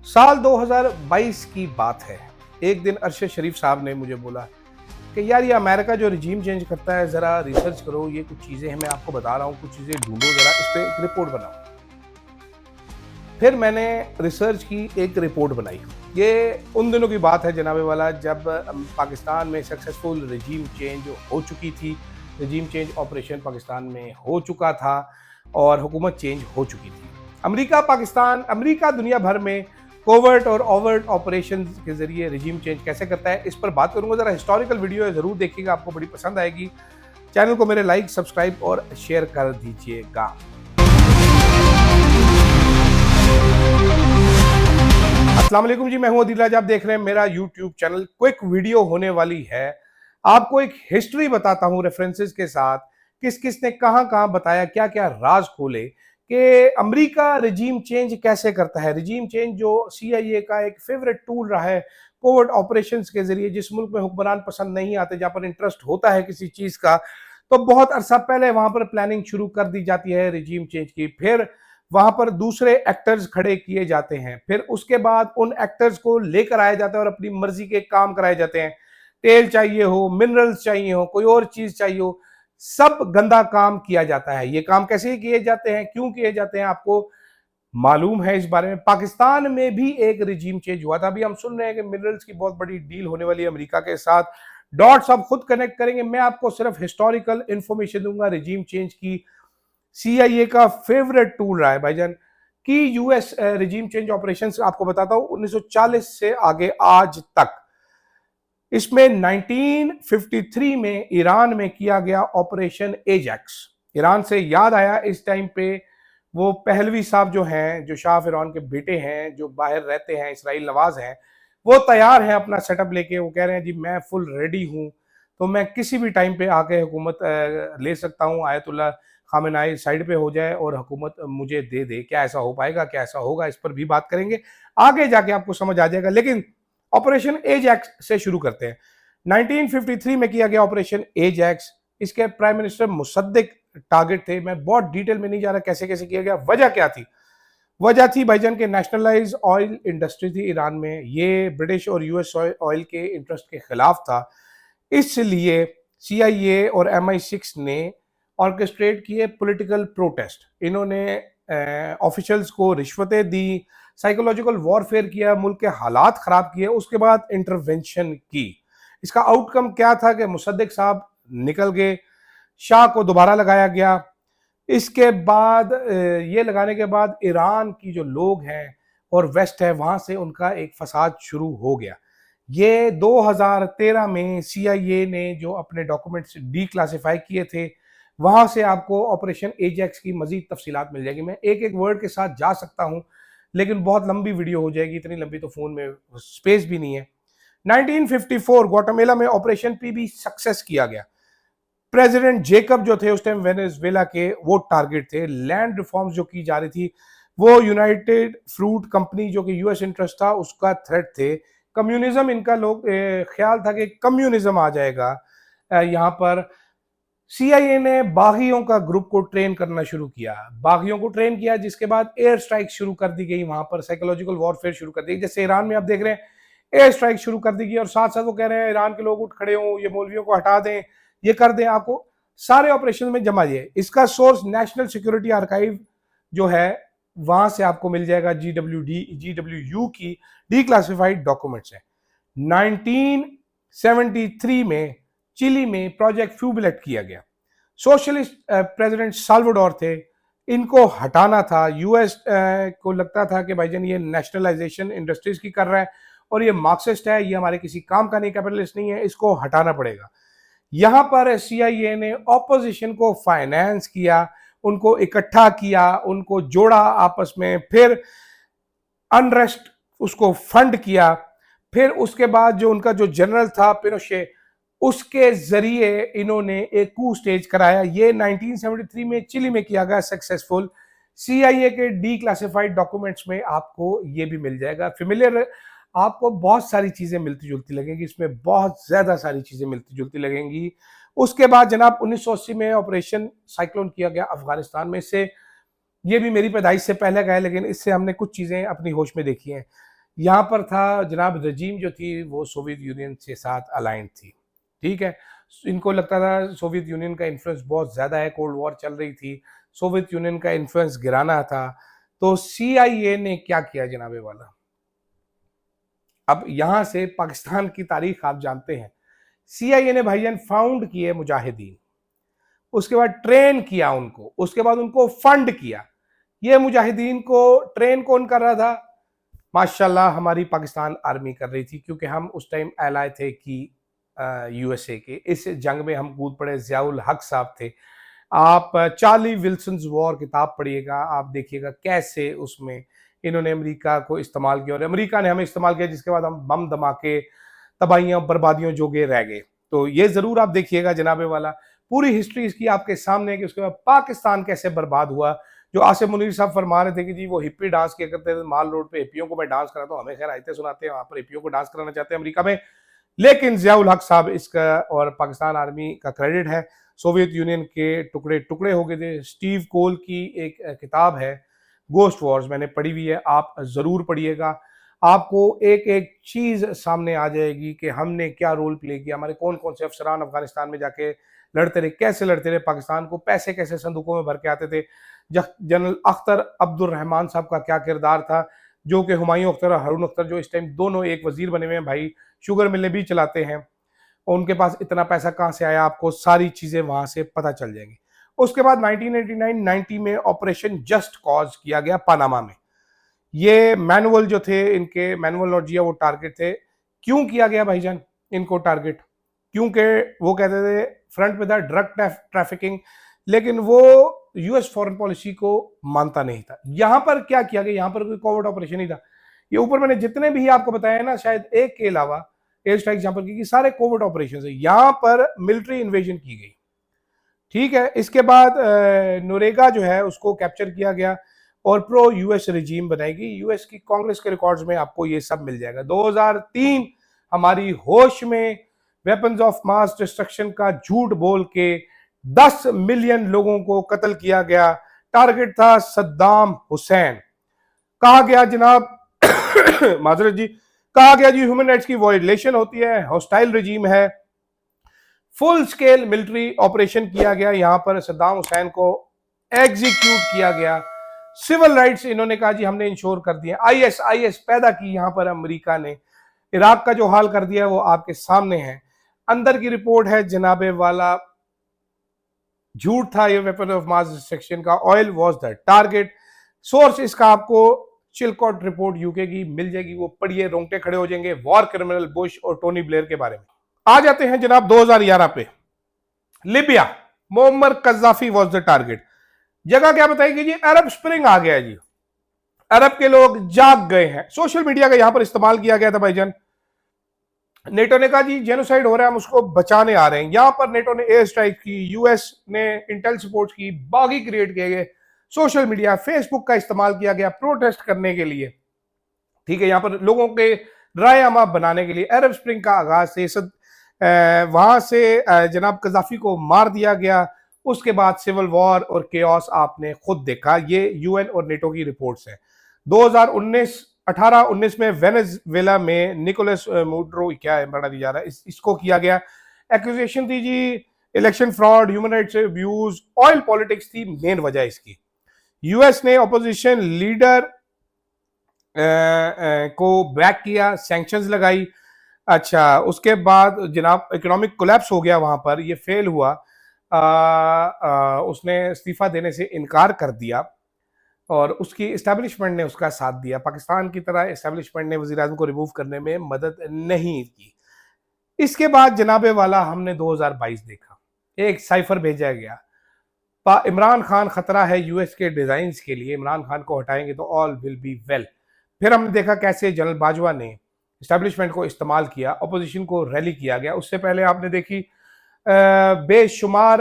साल 2022 की बात है। एक दिन अरशद शरीफ साहब ने मुझे बोला कि यार ये अमेरिका जो रिजीम चेंज करता है, ज़रा रिसर्च करो, ये कुछ चीज़ें हैं, मैं आपको बता रहा हूँ, कुछ चीज़ें ढूंढो, ज़रा इस पे एक रिपोर्ट बनाओ। फिर मैंने रिसर्च की, एक रिपोर्ट बनाई। ये उन दिनों की बात है जनाबे वाला, जब पाकिस्तान में सक्सेसफुल रिजीम चेंज हो चुकी थी। रिजीम चेंज ऑपरेशन पाकिस्तान में हो चुका था और हुकूमत चेंज हो चुकी थी। अमेरिका दुनिया भर में कोवर्ट और ओवर्ट ऑपरेशन के जरिए रिजीम चेंज कैसे करता है, इस पर बात करूंगा। जरा हिस्टोरिकल वीडियो है, जरूर देखिएगा, आपको बड़ी पसंद आएगी। चैनल को मेरे लाइक, सब्सक्राइब और शेयर कर दीजिएगा। अस्सलाम वालेकुम जी, मैं हूं अदील राज, आप देख रहे हैं मेरा यूट्यूब चैनल। क्विक वीडियो होने वाली है, आपको एक हिस्ट्री बताता हूं रेफरेंसेस के साथ, किस किस ने कहां कहां बताया, क्या क्या राज खोले कि अमेरिका रिजीम चेंज कैसे करता है। रिजीम चेंज जो CIA का एक फेवरेट टूल रहा है कोवर्ट ऑपरेशंस के जरिए। जिस मुल्क में हुक्मरान पसंद नहीं आते, जहां पर इंटरेस्ट होता है किसी चीज का, तो बहुत अरसा पहले वहां पर प्लानिंग शुरू कर दी जाती है रिजीम चेंज की। फिर वहां पर दूसरे एक्टर्स खड़े किए जाते हैं, फिर उसके बाद उन एक्टर्स को लेकर आया जाता है और अपनी मर्जी के काम कराए जाते हैं। तेल चाहिए हो, मिनरल्स चाहिए हो, कोई और चीज चाहिए हो, सब गंदा काम किया जाता है। ये काम कैसे किए जाते हैं, क्यों किए जाते हैं, आपको मालूम है इस बारे में। पाकिस्तान में भी एक रिजीम चेंज हुआ था। अभी हम सुन रहे हैं कि मिनरल्स की बहुत बड़ी डील होने वाली है अमेरिका के साथ। डॉट्स आप खुद कनेक्ट करेंगे, मैं आपको सिर्फ हिस्टोरिकल इंफॉर्मेशन दूंगा रिजीम चेंज की। CIA का फेवरेट टूल रहा है भाईजान कि US रिजीम चेंज ऑपरेशंस। आपको बताता हूं 1940 से आगे आज तक। इसमें 1953 में ईरान में किया गया ऑपरेशन एजैक्स। ईरान से याद आया, इस टाइम पे वो पहलवी साहब जो हैं, जो शाह फिरौन के बेटे हैं, जो बाहर रहते हैं, इसराइल नवाज हैं, वो तैयार हैं अपना सेटअप लेके। वो कह रहे हैं जी मैं फुल रेडी हूं, तो मैं किसी भी टाइम पे आके हुकूमत ले सकता हूं। आयतुल्ला खामेनाई साइड पे हो जाए और हुकूमत मुझे दे दे। क्या ऐसा हो पाएगा, क्या ऐसा होगा, इस पर भी बात करेंगे, आगे जाके आपको समझ आ जाएगा। लेकिन ऑपरेशन एजैक्स से शुरू करते हैं। 1953 में किया गया ऑपरेशन एजैक्स। इसके प्राइम मिनिस्टर मुसद्दिक टारगेट थे। मैं बहुत डिटेल में नहीं जा रहा कैसे कैसे किया गया। वजह क्या थी? वजह थी भाईजान के नेशनलाइज ऑयल इंडस्ट्री थी ईरान में। ये ब्रिटिश और US ऑयल के इंटरेस्ट के खिलाफ था, इसलिए CIA और MI6 ने ऑर्केस्ट्रेट किए पॉलिटिकल प्रोटेस्ट। इन्होंने ऑफिशियल्स को रिश्वतें दी, साइकोलॉजिकल वॉरफेयर किया, मुल्क के हालात खराब किए, उसके बाद इंटरवेंशन की। इसका आउटकम क्या था कि मुसद्दिक साहब निकल गए, शाह को दोबारा लगाया गया। इसके बाद ये लगाने के बाद ईरान की जो लोग हैं और वेस्ट है, वहां से उनका एक फसाद शुरू हो गया। ये 2013 में CIA ने जो अपने डॉक्यूमेंट्स डीक्लासिफाई किए थे, वहां से आपको ऑपरेशन एजैक्स की मजीद तफसीलात मिल जाएगी। मैं एक एक वर्ड के साथ जा सकता हूं, लेकिन बहुत लंबी वीडियो हो जाएगी, इतनी लंबी तो फोन में स्पेस भी नहीं है। 1954 ग्वाटेमाला में ऑपरेशन PB सक्सेस किया गया। प्रेसिडेंट जेकब जो थे उस टाइम वेनेजुएला के, वो टारगेट थे। लैंड रिफॉर्म्स जो की जा रही थी, वो यूनाइटेड फ्रूट कंपनी जो कि US इंटरेस्ट था, उसका थ्रेट थे। कम्युनिज्म, इनका लोग ख्याल था कि कम्युनिज्म आ जाएगा यहाँ पर। CIA ने बागियों का ग्रुप को ट्रेन करना शुरू किया, बागियों को ट्रेन किया, जिसके बाद एयर स्ट्राइक शुरू कर दी गई, वहां पर साइकोलॉजिकल वॉरफेयर शुरू कर दी। जैसे ईरान में आप देख रहे हैं एयर स्ट्राइक शुरू कर दी गई, और साथ साथ वो कह रहे हैं ईरान के लोग उठ खड़े हों, ये मौलवियों को हटा दें, ये कर दें, आपको सारे ऑपरेशन में जमा दिए। इसका सोर्स नेशनल सिक्योरिटी आर्काइव जो है, वहां से आपको मिल जाएगा। GWU की डीक्लासिफाइड डॉक्यूमेंट्स है। 1973 में चिली में प्रोजेक्ट फ्यूबिलेट किया गया। सोशलिस्ट प्रेसिडेंट साल्वाडोर थे, इनको हटाना था। US को लगता था कि भाईजान ये नेशनलाइजेशन इंडस्ट्रीज की कर रहा है और ये मार्क्सिस्ट है, ये हमारे किसी काम का नहीं, कैपिटलिस्ट नहीं है, इसको हटाना पड़ेगा। यहां पर CIA ने ऑपोजिशन को फाइनेंस किया, उनको इकट्ठा किया, उनको जोड़ा आपस में, फिर अनरेस्ट उसको फंड किया। फिर उसके बाद जो उनका जो जनरल था पिनोशे, उसके जरिए इन्होंने एक कू स्टेज कराया। ये 1973 में चिली में किया गया सक्सेसफुल। CIA के डीक्लासिफाइड डॉक्यूमेंट्स में आपको ये भी मिल जाएगा। फेमिलियर, आपको बहुत सारी चीजें मिलती जुलती लगेंगी, इसमें बहुत ज्यादा सारी चीजें मिलती जुलती लगेंगी। उसके बाद जनाब 1980 में ऑपरेशन साइक्लोन किया गया अफगानिस्तान में। से ये भी मेरी पैदाइश से पहले गए, लेकिन इससे हमने कुछ चीजें अपनी होश में देखी हैं। यहाँ पर था जनाब, रजीम जो थी वो सोवियत यूनियन के साथ अलाइंड थी, ठीक है। इनको लगता था सोवियत यूनियन का इन्फ्लुएंस बहुत ज़्यादा है, कोल्ड वॉर चल रही थी, सोवियत यूनियन का इन्फ्लुएंस गिराना था। तो CIA ने क्या किया जनाबे वाला, अब यहां से पाकिस्तान की तारीख आप जानते हैं। CIA ने भाईजान फाउंड किए मुजाहिदीन, उसके बाद ट्रेन किया उनको, उसके बाद उनको फंड किया। ये मुजाहिदीन को ट्रेन कौन कर रहा था? माशाल्लाह हमारी पाकिस्तान आर्मी कर रही थी, क्योंकि हम उस टाइम एलाय थे कि USA के। इस जंग में हम कूद पड़े, जियाउल हक साहब थे। आप चार्ली विल्सन वॉर किताब पढ़िएगा, आप देखिएगा कैसे उसमें इन्होंने अमेरिका को इस्तेमाल किया और अमेरिका ने हमें इस्तेमाल किया, जिसके बाद हम बम धमाके, तबाहियां, बर्बादियों जोगे रह गए। तो ये जरूर आप देखिएगा जनाबे वाला, पूरी हिस्ट्री इसकी आपके सामने है कि उसके बाद पाकिस्तान कैसे बर्बाद हुआ। जो आसिफ मुनीर साहब फरमा रहे थे कि जी वो हिप्पी डांस किया करते थे माल रोड पे, हिप्पियों को मैं डांस कराता हूँ, हमें खैर आयते सुनाते हैं, वहां पर हिप्पियों को डांस कराना चाहते हैं अमेरिका में। लेकिन जियाउल हक साहब इसका और पाकिस्तान आर्मी का क्रेडिट है। सोवियत यूनियन के टुकड़े टुकड़े हो गए थे। स्टीव कोल की एक किताब है गोस्ट वॉर्स, मैंने पढ़ी हुई है, आप जरूर पढ़िएगा। आपको एक एक चीज सामने आ जाएगी कि हमने क्या रोल प्ले किया, हमारे कौन कौन से अफसरान अफगानिस्तान में जाके लड़ते रहे, कैसे लड़ते रहे, पाकिस्तान को पैसे कैसे संदूकों में भर के आते थे। जनरल अख्तर अब्दुल रहमान साहब का क्या किरदार था, जो कि हुमायूं अख्तर और हारून अख्तर, जो इस टाइम दोनों एक वजीर बने हुए हैं भाई, शुगर मिलें भी चलाते हैं, और उनके पास इतना पैसा कहां से आया, आपको सारी चीजें वहां से पता चल जाएंगी। उसके बाद 1989-90 में ऑपरेशन जस्ट कॉज किया गया पनामा में। ये मैनुअल जो थे इनके, मैनुअल और जिया, वो टारगेट थे। क्यों किया गया भाईजान इनको टारगेट? क्योंकि वो कहते थे फ्रंट पे था ड्रग ट्रैफिकिंग, लेकिन वो US फॉरेन पॉलिसी को मानता नहीं था। यहां पर क्या किया गया, यहां पर कोई कोवर्ट ऑपरेशन ही था। ये ऊपर मैंने जितने भी आपको बताया ना, शायद एक के अलावा एयर स्ट्राइक जहां पर की, सारे कोवर्ट ऑपरेशन है। यहां पर मिलिट्री इन्वेजन की गई, ठीक है। इसके बाद नोरेगा जो है उसको कैप्चर किया गया और प्रो US रिजीम बनाएगी। US की कांग्रेस के रिकॉर्ड्स में आपको ये सब मिल जाएगा। 2003 हमारी होश में वेपन्स ऑफ मास डिस्ट्रक्शन का झूठ बोल के 10 मिलियन लोगों को कत्ल किया गया। टारगेट था सद्दाम हुसैन। कहा गया जनाब माजरत जी, कहा गया जी ह्यूमन राइट्स की वायलेशन होती है, हॉस्टाइल रिजीम है। फुल स्केल मिलिट्री ऑपरेशन किया गया, यहां पर सद्दाम हुसैन को एग्जीक्यूट किया गया। सिविल राइट्स इन्होंने कहा जी हमने इंश्योर कर दिया। IS पैदा की यहां पर अमेरिका ने। इराक का जो हाल कर दिया वो आपके सामने है। अंदर की रिपोर्ट है जनाबे वाला, झूठ था ये वेपन ऑफ मास डिस्ट्रक्शन का। Oil was the target. Source इसका आपको चिलकॉट रिपोर्ट UK की मिल जाएगी, वो पढ़िए, रोंगटे खड़े हो जाएंगे। वॉर क्रिमिनल बुश और टोनी ब्लेयर के बारे में। आ जाते हैं जनाब 2011 पे। Libya, Muammar Gaddafi was the target. जगह क्या बताएगी जी, अरब स्प्रिंग आ गया जी, अरब के लोग जाग गए हैं। सोशल मीडिया का यहां पर इस्तेमाल किया गया था भाईजान। नेटो ने कहा जी जेनोसाइड हो रहा है, हम उसको बचाने आ रहे हैं। यहां पर नेटो ने एयर स्ट्राइक की, US ने इंटेल सपोर्ट की, बागी क्रिएट किए गए। सोशल मीडिया, फेसबुक का इस्तेमाल किया गया प्रोटेस्ट करने के लिए, ठीक है, यहां पर लोगों के राय आमा बनाने के लिए। अरब स्प्रिंग का आगाज से वहां से जनाब कजाफी को मार दिया गया। उसके बाद सिविल वॉर और केओस आपने खुद देखा। ये UN और नेटो की रिपोर्ट्स हैं। 2018-19 में वेनेजुएला में निकोलस मोडुरो, क्या है बड़ा दिया जा रहा है, इसको किया गया। एक्यूजेशन थी जी election fraud, human rights abuse, oil politics थी मेन वजह इसकी। US ने ऑपोजिशन लीडर को बैक किया, सैंक्शंस लगाई। अच्छा, उसके बाद जनाब इकोनॉमिक कोलैप्स हो गया वहां पर, ये फेल हुआ। उसने इस्तीफा देने से इनकार कर दिया और उसकी इस्टेब्लिशमेंट ने उसका साथ दिया। पाकिस्तान की तरह इस्टेब्लिशमेंट ने वज़ीर आज़म को रिमूव करने में मदद नहीं की। इसके बाद जनाबे वाला हमने 2022 देखा, एक साइफर भेजा गया, इमरान खान खतरा है US के डिजाइन के लिए, इमरान खान को हटाएंगे तो ऑल विल बी वेल। फिर हमने देखा कैसे जनरल बाजवा ने इस्टेब्लिशमेंट को इस्तेमाल किया, अपोजिशन को रैली किया गया। उससे पहले आपने देखी बेशुमार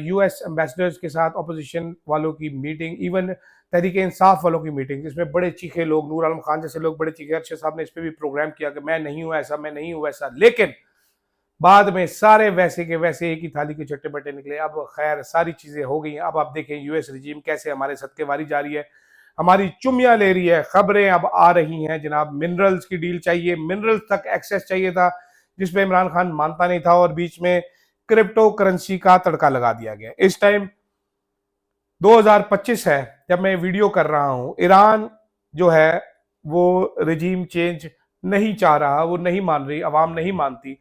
US एम्बेसडर्स के साथ अपोजिशन वालों की मीटिंग, इवन तहरीक इंसाफ वालों की मीटिंग, जिसमें बड़े चीखे लोग, नूर आलम खान जैसे लोग बड़े चीखे। अरशद साहब ने इस पर भी प्रोग्राम किया कि मैं नहीं हूं ऐसा, मैं नहीं हूं वैसा, लेकिन बाद में सारे वैसे के वैसे एक ही थाली के चट्टे बट्टे निकले। अब खैर सारी चीजें हो गई। अब आप देखें US रिजीम कैसे हमारे सदके वारी जा रही है। हमारी चुम्मियां ले रही है। खबरें अब आ रही हैं जनाब, मिनरल्स की डील चाहिए, मिनरल्स तक एक्सेस चाहिए था, जिसमें इमरान खान मानता नहीं था और बीच में क्रिप्टो करेंसी का तड़का लगा दिया गया। इस टाइम 2025 है जब मैं वीडियो कर रहा हूं। ईरान जो है वो रिजीम चेंज नहीं चाह रहा, वो नहीं मान रही, अवाम नहीं मानती।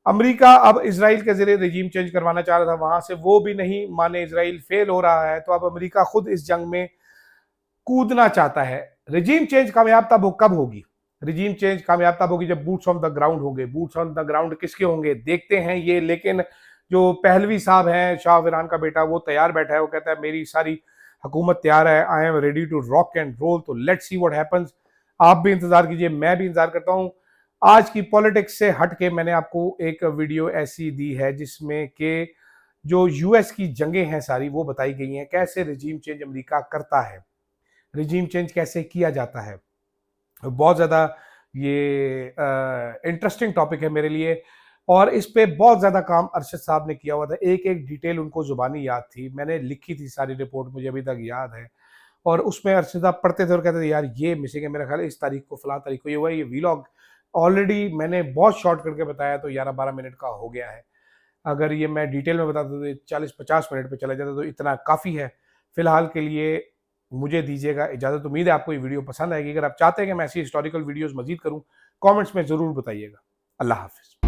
अमेरिका अब इसराइल के जरिए रिजीम चेंज करवाना चाह रहा था, वहां से वो भी नहीं माने, इसराइल फेल हो रहा है, तो अब अमेरिका खुद इस जंग में कूदना चाहता है। रिजीम चेंज कामयाब कब होगी? रिजीम चेंज कामयाब तब होगी जब बूट्स ऑन द ग्राउंड होंगे। बूट्स ऑन द ग्राउंड किसके होंगे देखते हैं ये, लेकिन जो पहलवी साहब हैं, शाह ईरान का बेटा, वो तैयार बैठा है। वो कहता है मेरी सारी हुकूमत तैयार है, I am ready to rock and roll. तो लेट्स सी व्हाट हैपेंस। आप भी इंतजार कीजिए, मैं भी इंतजार करता हूं। आज की पॉलिटिक्स से हट के मैंने आपको एक वीडियो ऐसी दी है जिसमें कि जो यूएस की जंगें हैं सारी वो बताई गई हैं, कैसे रिजीम चेंज अमेरिका करता है, रिजीम चेंज कैसे किया जाता है। बहुत ज़्यादा ये इंटरेस्टिंग टॉपिक है मेरे लिए, और इस पे बहुत ज़्यादा काम अरशद साहब ने किया हुआ था। एक एक डिटेल उनको जुबानी याद थी, मैंने लिखी थी सारी रिपोर्ट, मुझे अभी तक याद है। और उसमें अरशद साहब पढ़ते थे और कहते थे यार ये मिसिंग है, मेरा ख्याल है इस तारीख को, फलां तारीख को ये हुआ। ये वीलॉग ऑलरेडी मैंने बहुत शॉर्ट करके बताया तो 11-12 मिनट का हो गया है। अगर ये मैं डिटेल में बताता तो 40-50 मिनट पे चला जाता, तो इतना काफ़ी है। फिलहाल के लिए मुझे दीजिएगा इजाज़त। उम्मीद है आपको ये वीडियो पसंद आएगी। अगर आप चाहते हैं कि मैं ऐसी हिस्टोरिकल वीडियोस मजीद करूं, कमेंट्स में ज़रूर बताइएगा। अल्लाह हाफ़िज़।